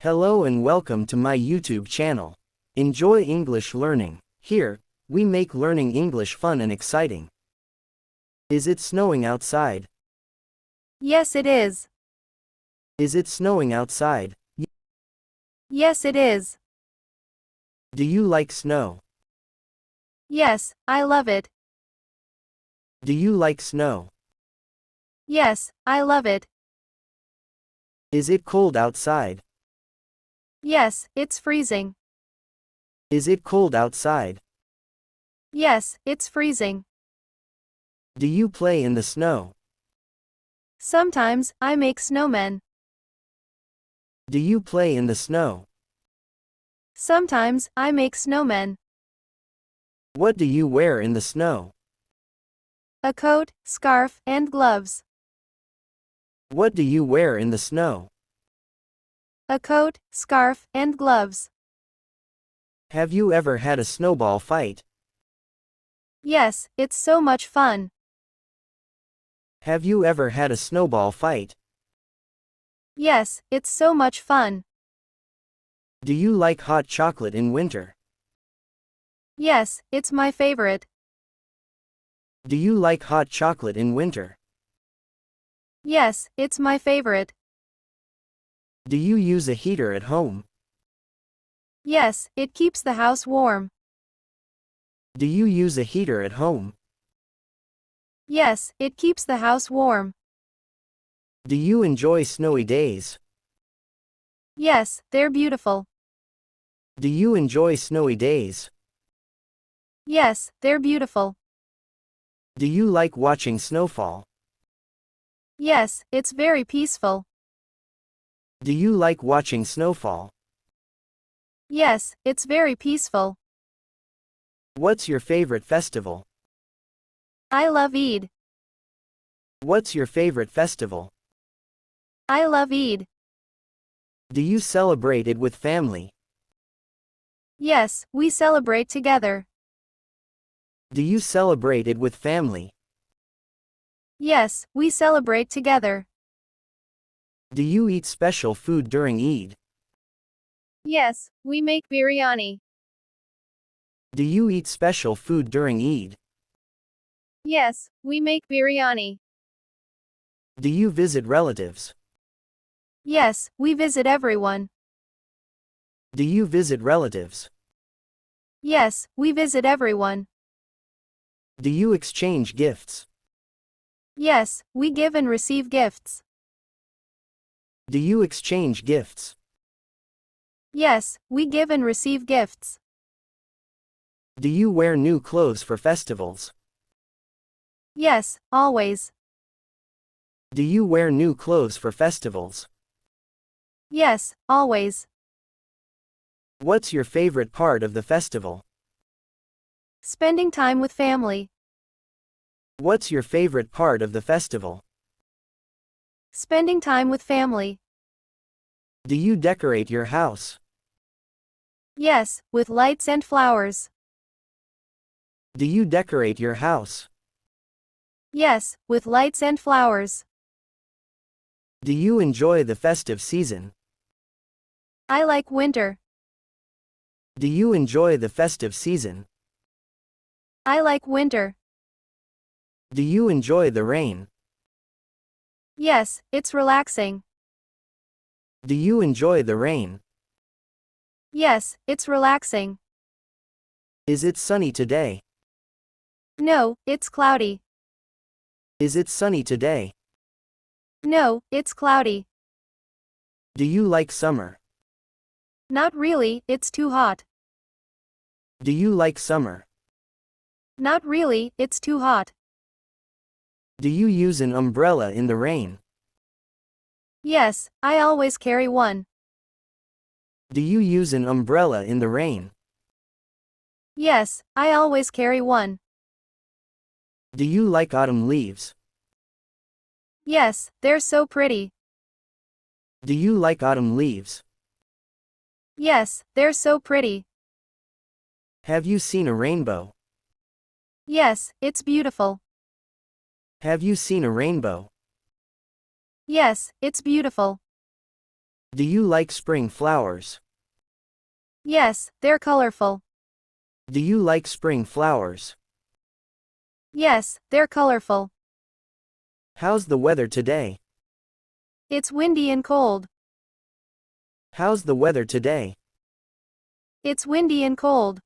Hello and welcome to my YouTube channel. Enjoy English learning. Here, we make learning English fun and exciting. Is it snowing outside? Yes, it is. Is it snowing outside? Yes, it is. Do you like snow? Yes, I love it. Do you like snow? Yes, I love it. Is it cold outside? Yes, it's freezing. Is it cold outside? Yes, it's freezing. Do you play in the snow? Sometimes, I make snowmen. Do you play in the snow? Sometimes, I make snowmen. What do you wear in the snow? A coat, scarf, and gloves. What do you wear in the snow? A coat, scarf, and gloves. Have you ever had a snowball fight? Yes, it's so much fun. Have you ever had a snowball fight? Yes, it's so much fun. Do you like hot chocolate in winter? Yes, it's my favorite. Do you like hot chocolate in winter? Yes, it's my favorite. Do you use a heater at home? Yes, it keeps the house warm. Do you use a heater at home? Yes, it keeps the house warm. Do you enjoy snowy days? Yes, they're beautiful. Do you enjoy snowy days? Yes, they're beautiful. Do you like watching snowfall? Yes, it's very peaceful. Do you like watching snowfall? Yes, it's very peaceful. What's your favorite festival? I love Eid. What's your favorite festival? I love Eid. Do you celebrate it with family? Yes, we celebrate together. Do you celebrate it with family? Yes, we celebrate together. Do you eat special food during Eid? Yes, we make biryani. Do you eat special food during Eid? Yes, we make biryani. Do you visit relatives? Yes, we visit everyone. Do you visit relatives? Yes, we visit everyone. Do you exchange gifts? Yes, we give and receive gifts. Do you exchange gifts? Yes, we give and receive gifts. Do you wear new clothes for festivals? Yes, always. Do you wear new clothes for festivals? Yes, always. What's your favorite part of the festival? Spending time with family. What's your favorite part of the festival? Spending time with family. Do you decorate your house? Yes, with lights and flowers. Do you decorate your house? Yes, with lights and flowers. Do you enjoy the festive season? I like winter. Do you enjoy the festive season? I like winter. Do you enjoy the rain? Yes, it's relaxing. Do you enjoy the rain? Yes, it's relaxing. Is it sunny today? No, it's cloudy. Is it sunny today? No, it's cloudy. Do you like summer? Not really, it's too hot. Do you like summer? Not really, it's too hot. Do you use an umbrella in the rain? Yes, I always carry one. Do you use an umbrella in the rain? Yes, I always carry one. Do you like autumn leaves? Yes, they're so pretty. Do you like autumn leaves? Yes, they're so pretty. Have you seen a rainbow? Yes, it's beautiful. Have you seen a rainbow? Yes, it's beautiful. Do you like spring flowers? Yes, they're colorful. Do you like spring flowers? Yes, they're colorful. How's the weather today? It's windy and cold. How's the weather today? It's windy and cold.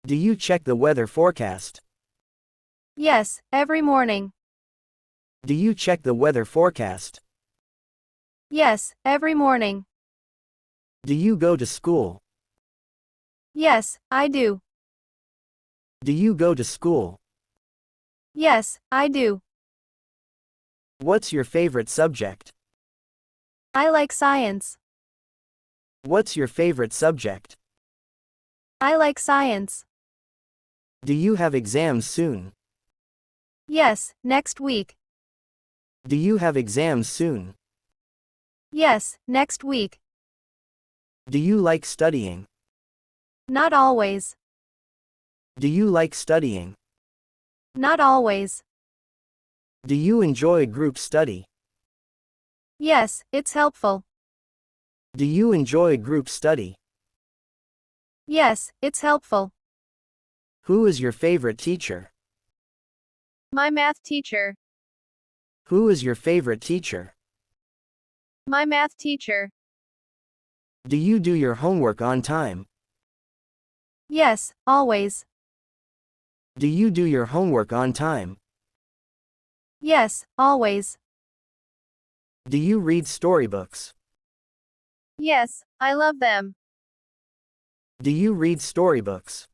Do you check the weather forecast? Yes, every morning. Do you check the weather forecast? Yes, every morning. Do you go to school? Yes, I do. Do you go to school? Yes, I do. What's your favorite subject? I like science. What's your favorite subject? I like science. Do you have exams soon? Yes, next week. Do you have exams soon? Yes, next week. Do you like studying? Not always. Do you like studying? Not always. Do you enjoy group study? Yes, it's helpful. Do you enjoy group study? Yes, it's helpful. Who is your favorite teacher? My math teacher. Who is your favorite teacher? My math teacher. Do you do your homework on time? Yes, always. Do you do your homework on time? Yes, always. Do you read storybooks? Yes, I love them. Do you read storybooks?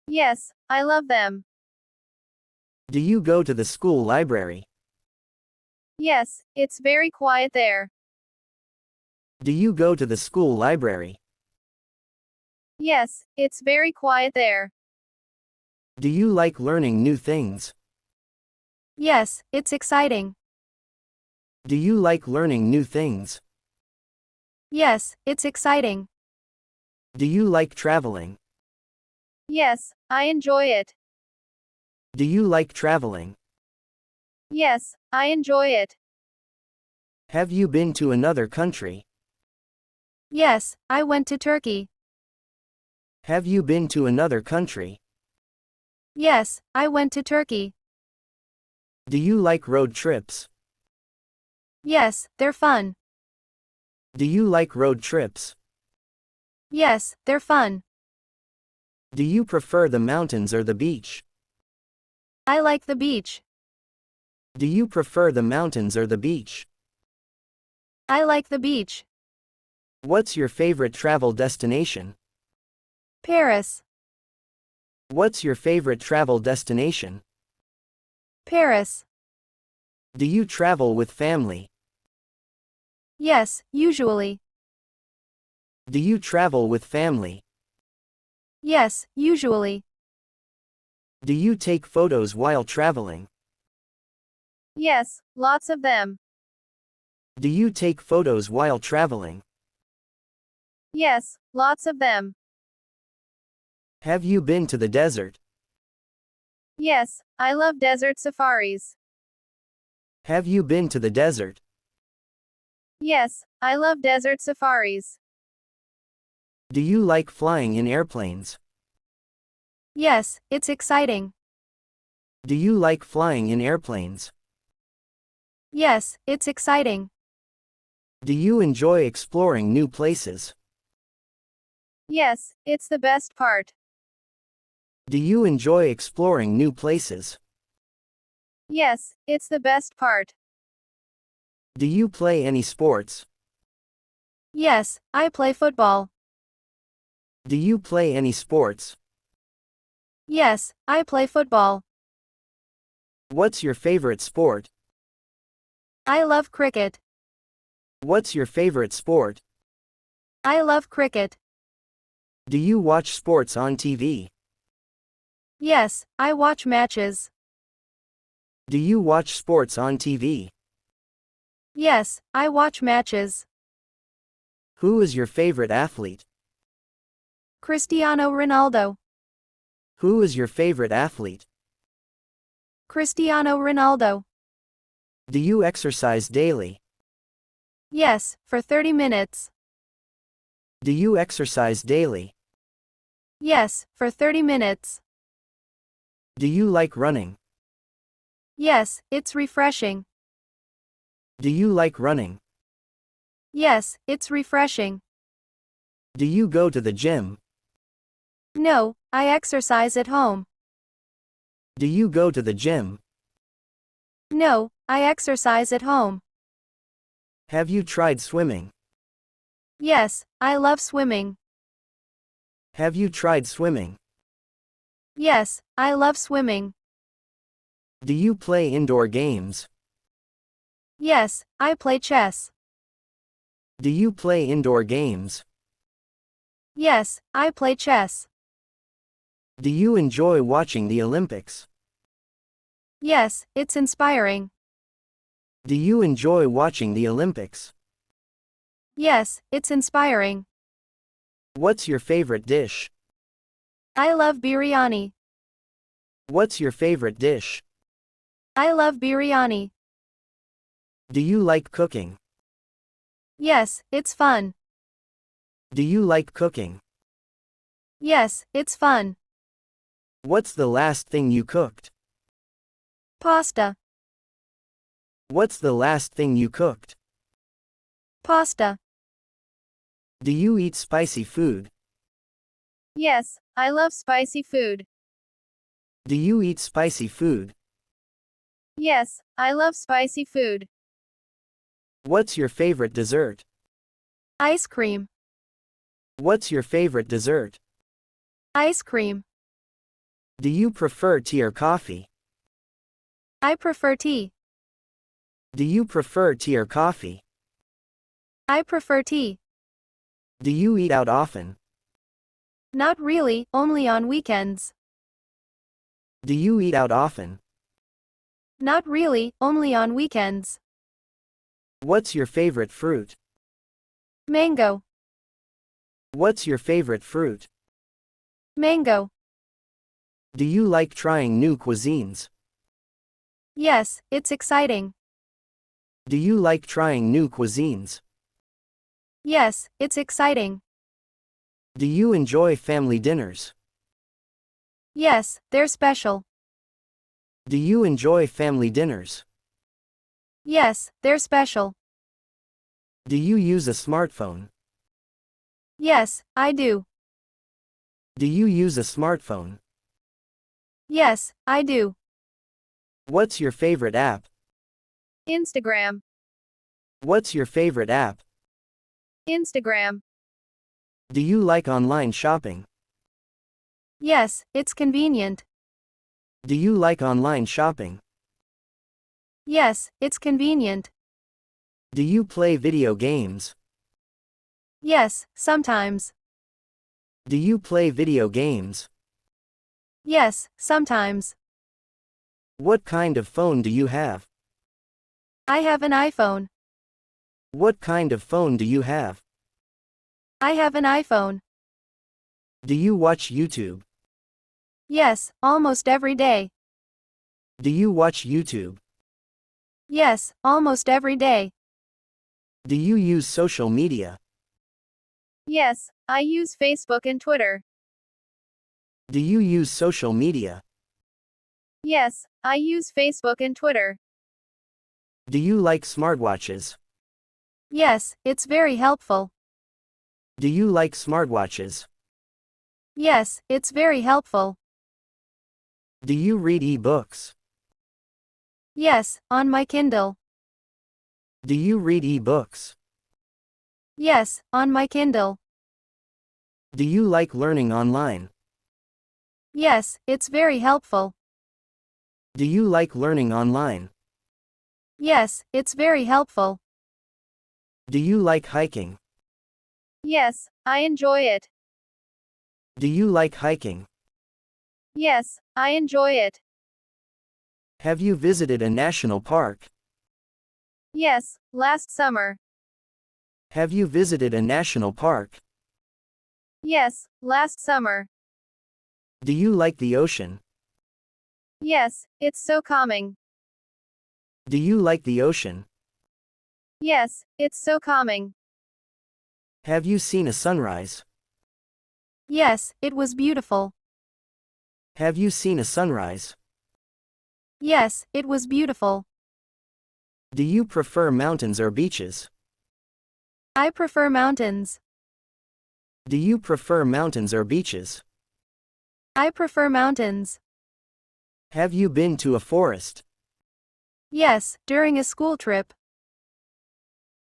Yes, I love them. Do you go to the school library? Yes, it's very quiet there. Do you go to the school library? Yes, it's very quiet there. Do you like learning new things? Yes, it's exciting. Do you like learning new things? Yes, it's exciting. Do you like traveling? Yes, I enjoy it. Do you like traveling? Yes, I enjoy it. Have you been to another country? Yes, I went to Turkey. Have you been to another country? Yes, I went to Turkey. Do you like road trips? Yes, they're fun. Do you like road trips? Yes, they're fun. Do you prefer the mountains or the beach? I like the beach. Do you prefer the mountains or the beach? I like the beach. What's your favorite travel destination? Paris. What's your favorite travel destination? Paris. Do you travel with family? Yes, usually. Do you travel with family? Yes, usually. Do you take photos while traveling? Yes, lots of them. Do you take photos while traveling? Yes, lots of them. Have you been to the desert? Yes, I love desert safaris. Have you been to the desert? Yes, I love desert safaris. Do you like flying in airplanes? Yes, it's exciting. Do you like flying in airplanes? Yes, it's exciting. Do you enjoy exploring new places? Yes, it's the best part. Do you enjoy exploring new places? Yes, it's the best part. Do you play any sports? Yes, I play football. Do you play any sports? Yes, I play football. What's your favorite sport? I love cricket. What's your favorite sport? I love cricket. Do you watch sports on TV? Yes, I watch matches. Do you watch sports on TV? Yes, I watch matches. Who is your favorite athlete? Cristiano Ronaldo. Who is your favorite athlete? Cristiano Ronaldo. Do you exercise daily? Yes, for 30 minutes. Do you exercise daily? Yes, for 30 minutes. Do you like running? Yes, it's refreshing. Do you like running? Yes, it's refreshing. Do you go to the gym? No, I exercise at home. Do you go to the gym? No, I exercise at home. Have you tried swimming? Yes, I love swimming. Have you tried swimming? Yes, I love swimming. Do you play indoor games? Yes, I play chess. Do you play indoor games? Yes, I play chess. Do you enjoy watching the Olympics? Yes, it's inspiring. Do you enjoy watching the Olympics? Yes, it's inspiring. What's your favorite dish? I love biryani. What's your favorite dish? I love biryani. Do you like cooking? Yes, it's fun. Do you like cooking? Yes, it's fun. What's the last thing you cooked? Pasta. What's the last thing you cooked? Pasta. Do you eat spicy food? Yes, I love spicy food. Do you eat spicy food? Yes, I love spicy food. What's your favorite dessert? Ice cream. What's your favorite dessert? Ice cream. Do you prefer tea or coffee? I prefer tea. Do you prefer tea or coffee? I prefer tea. Do you eat out often? Not really, only on weekends. Do you eat out often? Not really, only on weekends. What's your favorite fruit? Mango. What's your favorite fruit? Mango. Do you like trying new cuisines? Yes, it's exciting. Do you like trying new cuisines? Yes, it's exciting. Do you enjoy family dinners? Yes, they're special. Do you enjoy family dinners? Yes, they're special. Do you use a smartphone? Yes, I do. Do you use a smartphone? Yes, I do. What's your favorite app? Instagram. What's your favorite app? Instagram. Do you like online shopping? Yes, it's convenient. Do you like online shopping? Yes, it's convenient. Do you play video games? Yes, sometimes. Do you play video games? Yes, sometimes. What kind of phone do you have? I have an iPhone. What kind of phone do you have? I have an iPhone. Do you watch YouTube? Yes, almost every day. Do you watch YouTube? Yes, almost every day. Do you use social media? Yes, I use Facebook and Twitter. Do you use social media? Yes, I use Facebook and Twitter. Do you like smartwatches? Yes, it's very helpful. Do you like smartwatches? Yes, it's very helpful. Do you read e-books? Yes, on my Kindle. Do you read e-books? Yes, on my Kindle. Do you like learning online? Yes, it's very helpful. Do you like learning online? Yes, it's very helpful. Do you like hiking? Yes, I enjoy it. Do you like hiking? Yes, I enjoy it. Have you visited a national park? Yes, last summer. Have you visited a national park? Yes, last summer. Do you like the ocean? Yes, it's so calming. Do you like the ocean? Yes, it's so calming. Have you seen a sunrise? Yes, it was beautiful. Have you seen a sunrise? Yes, it was beautiful. Do you prefer mountains or beaches? I prefer mountains. Do you prefer mountains or beaches? I prefer mountains. Have you been to a forest? Yes, during a school trip.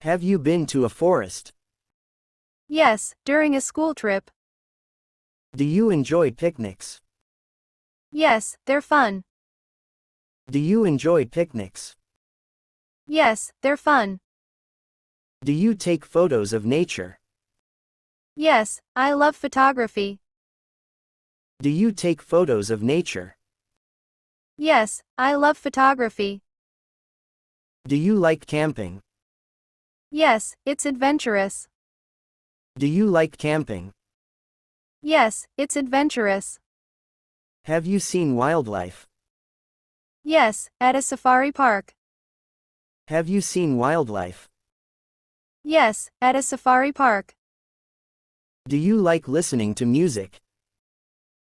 Have you been to a forest? Yes, during a school trip. Do you enjoy picnics? Yes, they're fun. Do you enjoy picnics? Yes, they're fun. Do you take photos of nature? Yes, I love photography. Do you take photos of nature? Yes, I love photography. Do you like camping? Yes, it's adventurous. Do you like camping? Yes, it's adventurous. Have you seen wildlife? Yes, at a safari park. Have you seen wildlife? Yes, at a safari park. Do you like listening to music?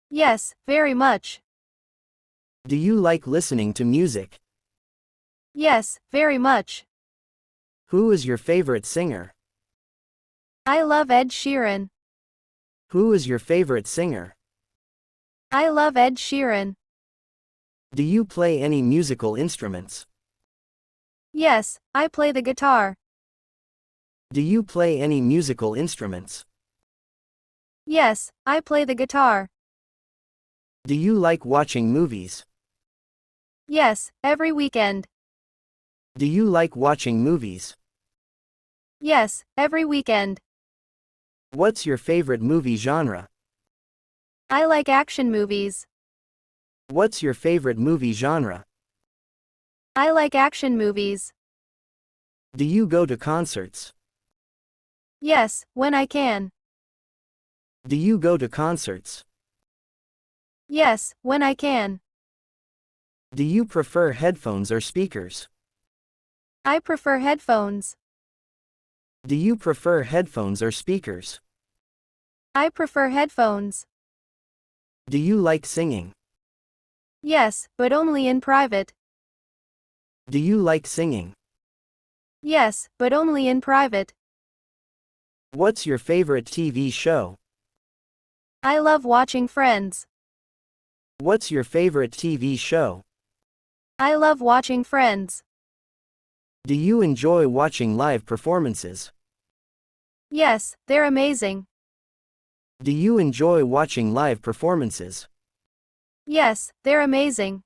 Yes, very much. Do you like listening to music? Yes, very much. Who is your favorite singer? I love Ed Sheeran. Who is your favorite singer? I love Ed Sheeran. Do you play any musical instruments? Yes, I play the guitar. Do you play any musical instruments? Yes, I play the guitar. Do you like watching movies? Yes, every weekend. Do you like watching movies? Yes, every weekend. What's your favorite movie genre? I like action movies. What's your favorite movie genre? I like action movies. Do you go to concerts? Yes, when I can. Do you go to concerts? Yes, when I can. Do you prefer headphones or speakers? I prefer headphones. Do you prefer headphones or speakers? I prefer headphones. Do you like singing? Yes, but only in private. Do you like singing? Yes, but only in private. What's your favorite TV show? I love watching Friends. What's your favorite TV show? I love watching Friends. Do you enjoy watching live performances? Yes, they're amazing. Do you enjoy watching live performances? Yes, they're amazing.